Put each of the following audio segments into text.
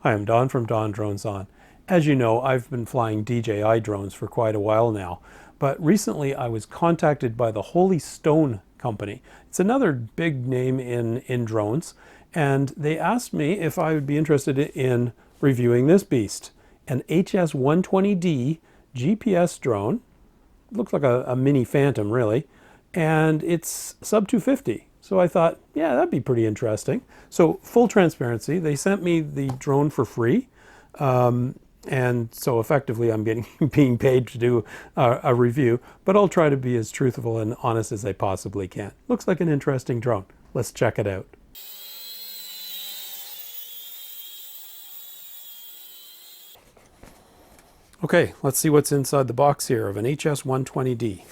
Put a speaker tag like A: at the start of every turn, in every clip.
A: Hi, I'm Don from DonDronesOn. As you know, I've been flying DJI drones for quite a while now, but recently I was contacted by the Holy Stone company. It's another big name in drones, and they asked me if I would be interested in reviewing this beast, an HS120D GPS drone. Looks like a mini Phantom, really, and it's sub 250. So I thought, yeah, that'd be pretty interesting. So full transparency, they sent me the drone for free. And so effectively I'm being paid to do a review, but I'll try to be as truthful and honest as I possibly can. Looks like an interesting drone. Let's check it out. Okay, let's see what's inside the box here of an HS120D.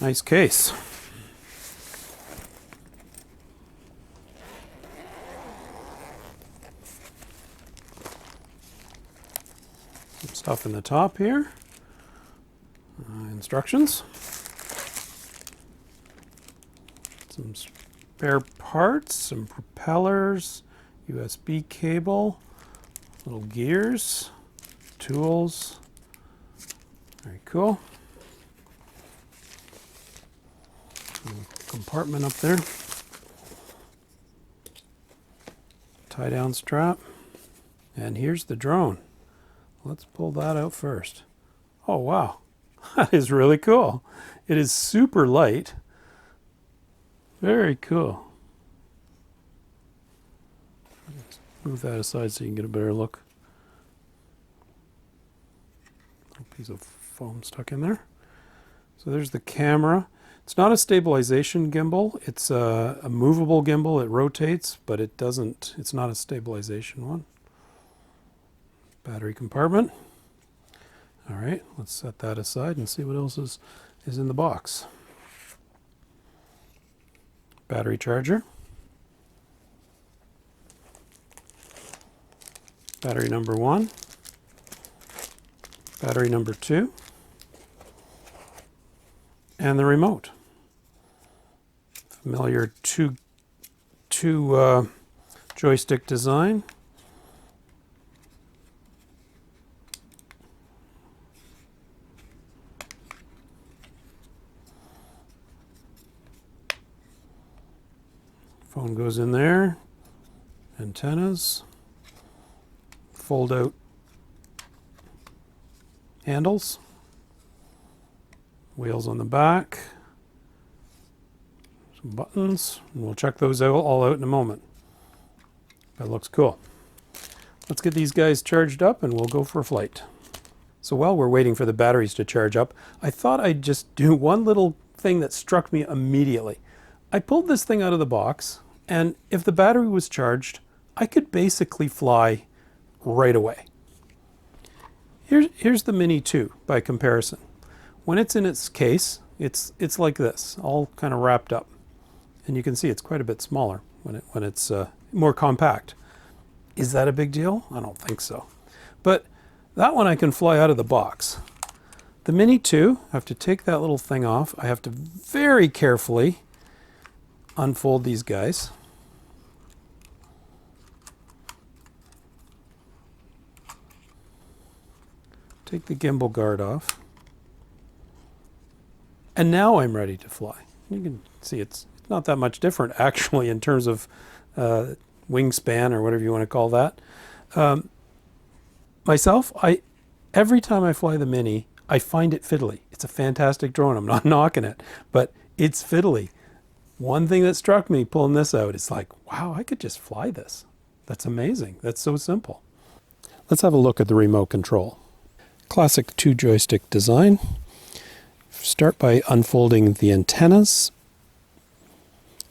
A: Nice case. Some stuff in the top here. Instructions. Some spare parts, some propellers, USB cable, little gears, tools. Very cool. Compartment up there. Tie down strap. And here's the drone. Let's pull that out first. Oh wow, that is really cool. It is super light. Very cool. Let's move that aside so you can get a better look. A piece of foam stuck in there. So there's the camera. It's not a stabilization gimbal. It's a movable gimbal. It rotates, but it's not a stabilization one. Battery compartment. All right, let's set that aside and see what else is in the box. Battery charger. Battery number 1. Battery number 2. And the remote. Familiar two joystick design. Phone goes in there. Antennas. Fold out handles. Wheels on the back. Some buttons. And we'll check those all out in a moment. That looks cool. Let's get these guys charged up and we'll go for a flight. So while we're waiting for the batteries to charge up, I thought I'd just do one little thing that struck me immediately. I pulled this thing out of the box, and if the battery was charged, I could basically fly right away. Here's the Mini 2 by comparison. When it's in its case, it's like this, all kind of wrapped up. And you can see it's quite a bit smaller when it's more compact. Is that a big deal? I don't think so. But that one I can fly out of the box. The Mini 2, I have to take that little thing off. I have to very carefully unfold these guys. Take the gimbal guard off. And now I'm ready to fly. You can see it's not that much different actually in terms of wingspan or whatever you want to call that. Myself, every time I fly the Mini, I find it fiddly. It's a fantastic drone. I'm not knocking it, but it's fiddly. One thing that struck me pulling this out is like, wow, I could just fly this. That's amazing. That's so simple. Let's have a look at the remote control. Classic 2 joystick design. Start by unfolding the antennas.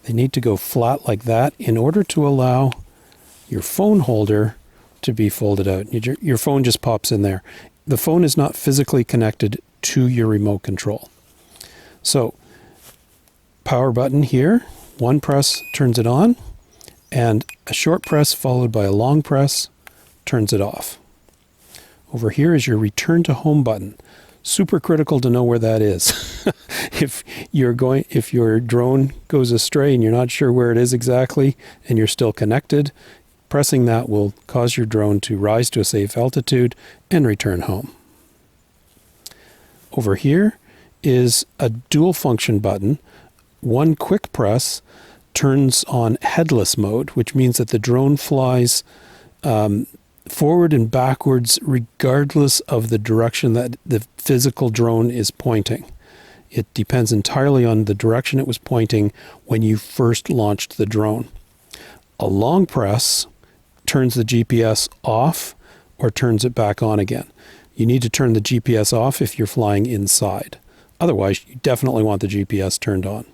A: They need to go flat like that in order to allow your phone holder to be folded out. Your phone just pops in there. The phone is not physically connected to your remote control. So, power button here, one press turns it on, and a short press followed by a long press turns it off. Over here is your return to home button. super critical to know where that is. If your drone goes astray and you're not sure where it is exactly and you're still connected, pressing that will cause your drone to rise to a safe altitude and return home. Over here is a dual function button. One quick press turns on headless mode, which means that the drone flies forward and backwards regardless of the direction that the physical drone is pointing. It depends entirely on the direction it was pointing when you first launched the drone. A long press turns the GPS off or turns it back on again. You need to turn the GPS off if you're flying inside. Otherwise, you definitely want the GPS turned on.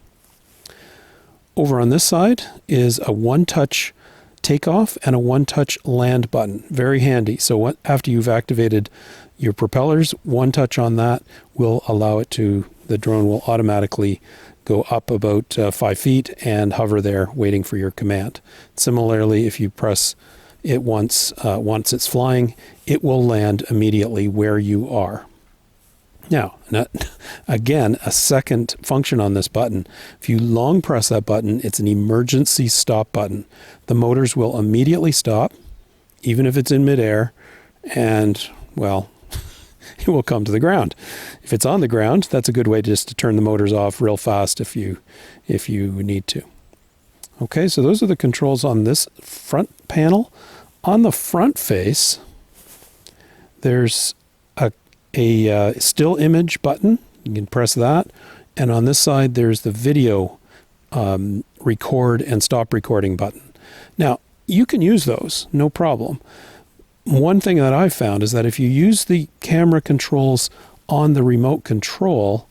A: Over on this side is a one-touch takeoff and a one-touch land button. Very handy. So after you've activated your propellers, one touch on that will allow the drone will automatically go up about 5 feet and hover there waiting for your command. Similarly, if you press it once it's flying, it will land immediately where you are. Now, again, a second function on this button. If you long press that button, it's an emergency stop button. The motors will immediately stop, even if it's in midair, and, well, it will come to the ground. If it's on the ground, that's a good way just to turn the motors off real fast if you need to. Okay, so those are the controls on this front panel. On the front face, there's a still image button. You can press that. And on this side, there's the video record and stop recording button. Now, you can use those, no problem. One thing that I've found is that if you use the camera controls on the remote control,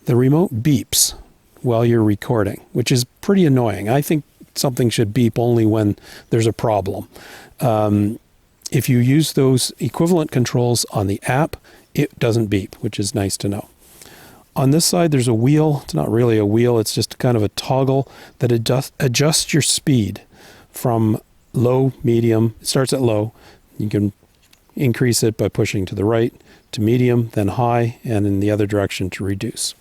A: the remote beeps while you're recording, which is pretty annoying. I think something should beep only when there's a problem. If you use those equivalent controls on the app, it doesn't beep, which is nice to know. On this side, there's a wheel. It's not really a wheel. It's just kind of a toggle that adjusts your speed from low, medium. It starts at low. You can increase it by pushing to the right, to medium, then high, and in the other direction to reduce.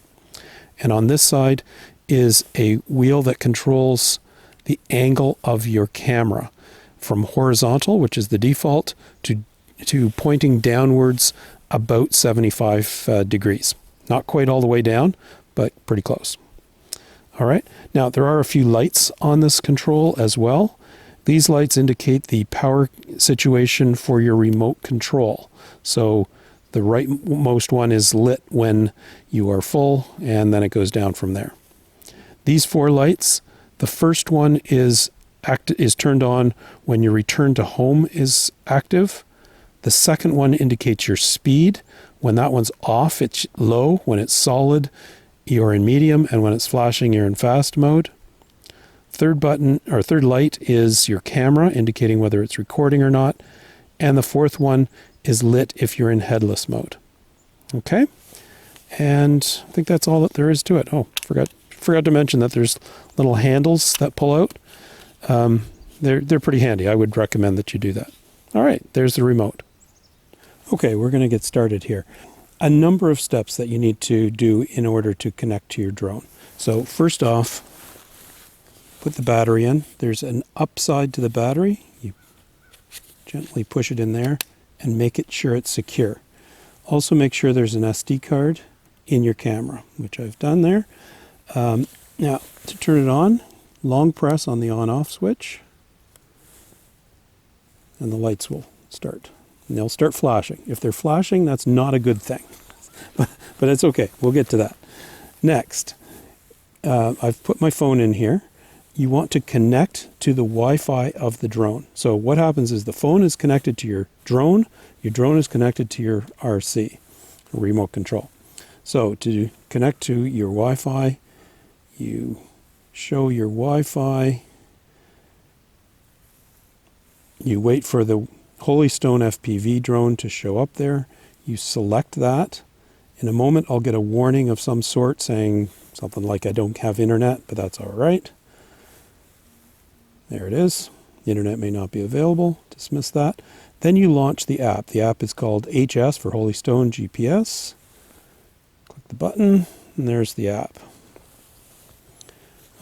A: And on this side is a wheel that controls the angle of your camera from horizontal, which is the default, to pointing downwards about 75 degrees. Not quite all the way down, but pretty close. All right. Now, there are a few lights on this control as well. These lights indicate the power situation for your remote control. So the rightmost one is lit when you are full, and then it goes down from there. These 4 lights, the first one is turned on when your return to home is active. The second one indicates your speed. When that one's off, it's low. When it's solid, you're in medium, and when it's flashing, you're in fast mode. Third light is your camera, indicating whether it's recording or not. And the fourth one is lit if you're in headless mode. Okay? And I think that's all that there is to it. Oh, forgot to mention that there's little handles that pull out. They're pretty handy. I would recommend that you do that. All right, there's the remote. Okay, we're going to get started here. A number of steps that you need to do in order to connect to your drone. So first off, put the battery in. There's an upside to the battery. You gently push it in there and make it sure it's secure. Also make sure there's an SD card in your camera, which I've done there. Now, to turn it on, long press on the on-off switch, and the lights will start. And they'll start flashing. If they're flashing, that's not a good thing. But it's okay. We'll get to that. Next, I've put my phone in here. You want to connect to the Wi-Fi of the drone. So what happens is the phone is connected to your drone is connected to your RC, remote control. So to connect to your Wi-Fi, you show your Wi-Fi, you wait for the Holystone FPV drone to show up there, you select that. In a moment I'll get a warning of some sort saying something like I don't have internet, but that's all right. There it is. The internet may not be available. Dismiss that. Then you launch the app. The app is called HS for Holystone GPS. the button, and there's the app.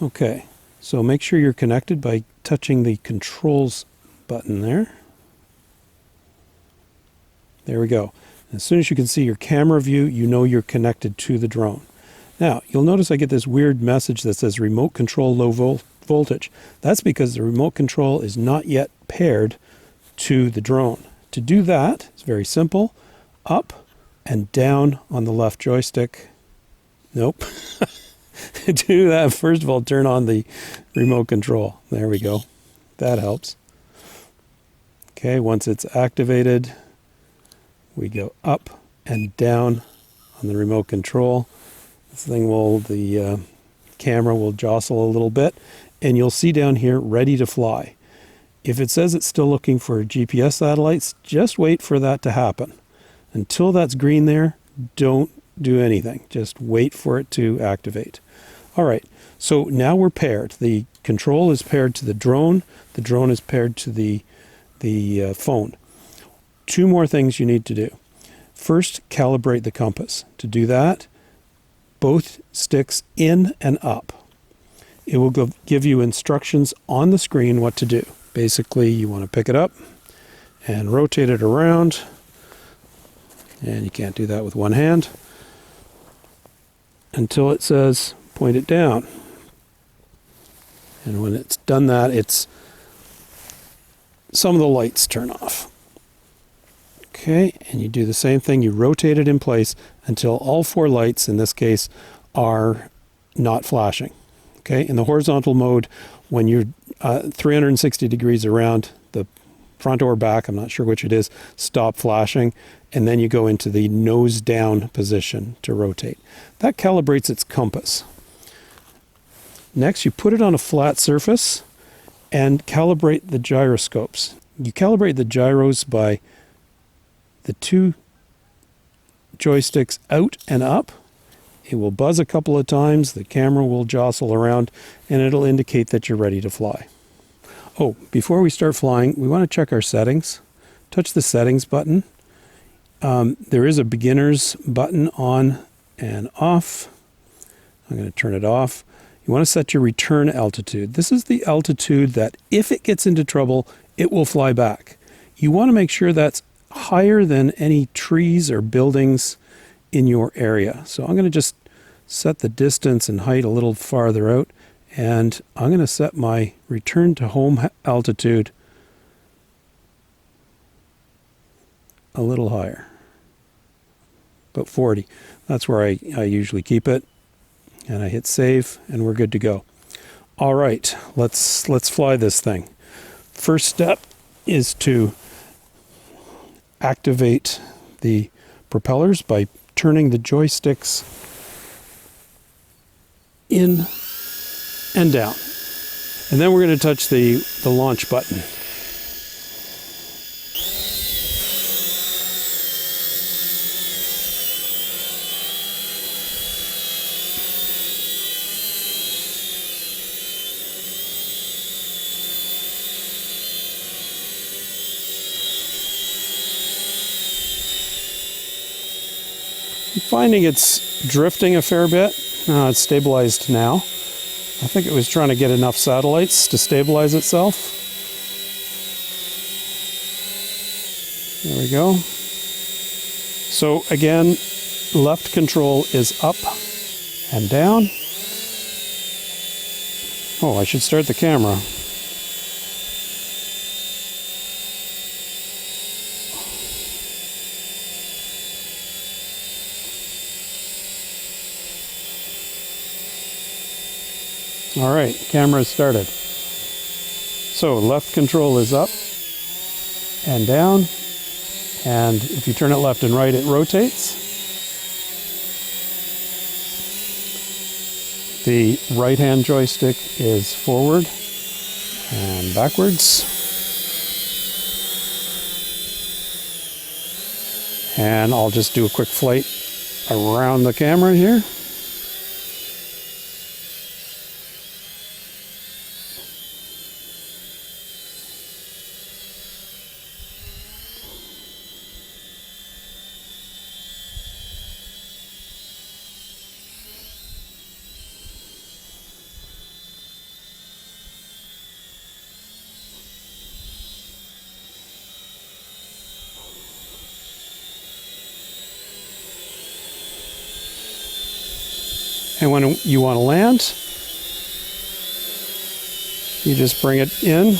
A: Okay, so make sure you're connected by touching the controls button there. There we go. As soon as you can see your camera view, you know you're connected to the drone. Now, you'll notice I get this weird message that says remote control low voltage. That's because the remote control is not yet paired to the drone. To do that, it's very simple. Up and down on the left joystick. Nope. To do that, first of all, turn on the remote control. There we go. That helps. Okay, once it's activated, we go up and down on the remote control. This thing will, the camera will jostle a little bit, and you'll see down here, ready to fly. If it says it's still looking for GPS satellites, just wait for that to happen. Until that's green there, don't do anything. Just wait for it to activate. All right, so now we're paired. The control is paired to the drone is paired to the phone. Two more things you need to do. First, calibrate the compass. To do that, both sticks in and up. It will give you instructions on the screen what to do. Basically, you want to pick it up and rotate it around. And you can't do that with one hand until it says point it down. And when it's done that, some of the lights turn off. Okay, and you do the same thing. You rotate it in place until all four lights, in this case, are not flashing. Okay, in the horizontal mode, when you're 360 degrees around, the front or back, I'm not sure which it is, stop flashing, and then you go into the nose down position to rotate. That calibrates its compass. Next, you put it on a flat surface and calibrate the gyroscopes. You calibrate the gyros by the two joysticks out and up. It will buzz a couple of times, the camera will jostle around, and it'll indicate that you're ready to fly. Oh, before we start flying, we want to check our settings. Touch the settings button. There is a beginner's button on and off. I'm going to turn it off. You want to set your return altitude. This is the altitude that if it gets into trouble, it will fly back. You want to make sure that's higher than any trees or buildings in your area. So I'm going to just set the distance and height a little farther out, and I'm going to set my return to home altitude a little higher, about 40. That's where I usually keep it, and I hit save, and we're good to go. All right, let's fly this thing. First step is to activate the propellers by turning the joysticks in and down. And then we're going to touch the launch button. I'm finding it's drifting a fair bit. It's stabilized now. I think it was trying to get enough satellites to stabilize itself. There we go. So again, left control is up and down. Oh, I should start the camera. All right, camera is started. So left control is up and down, and if you turn it left and right, it rotates. The right-hand joystick is forward and backwards. And I'll just do a quick flight around the camera here. And when you want to land, you just bring it in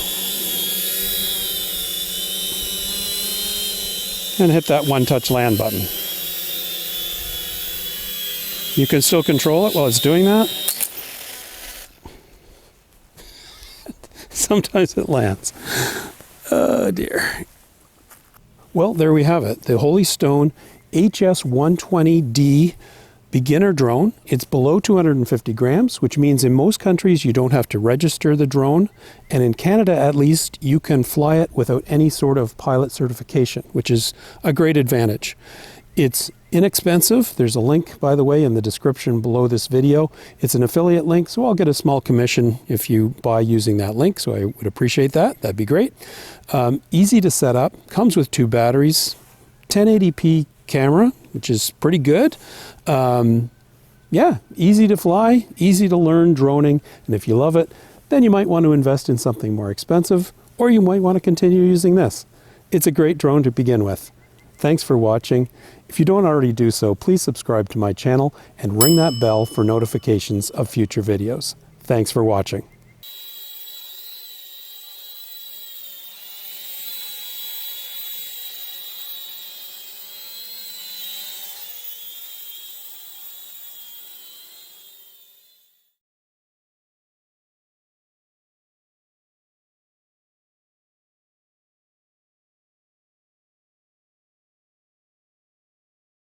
A: and hit that one-touch land button. You can still control it while it's doing that. Sometimes it lands. Oh dear. Well, there we have it. The Holy Stone HS120D beginner drone. It's below 250 grams, which means in most countries you don't have to register the drone. And in Canada, at least, you can fly it without any sort of pilot certification, which is a great advantage. It's inexpensive. There's a link, by the way, in the description below this video. It's an affiliate link, so I'll get a small commission if you buy using that link, so I would appreciate that. That'd be great. Easy to set up. Comes with 2 batteries, 1080p camera, which is pretty good. Yeah, easy to fly, easy to learn droning, and if you love it, then you might want to invest in something more expensive, or you might want to continue using this. It's a great drone to begin with. Thanks for watching. If you don't already do so, please subscribe to my channel and ring that bell for notifications of future videos. Thanks for watching.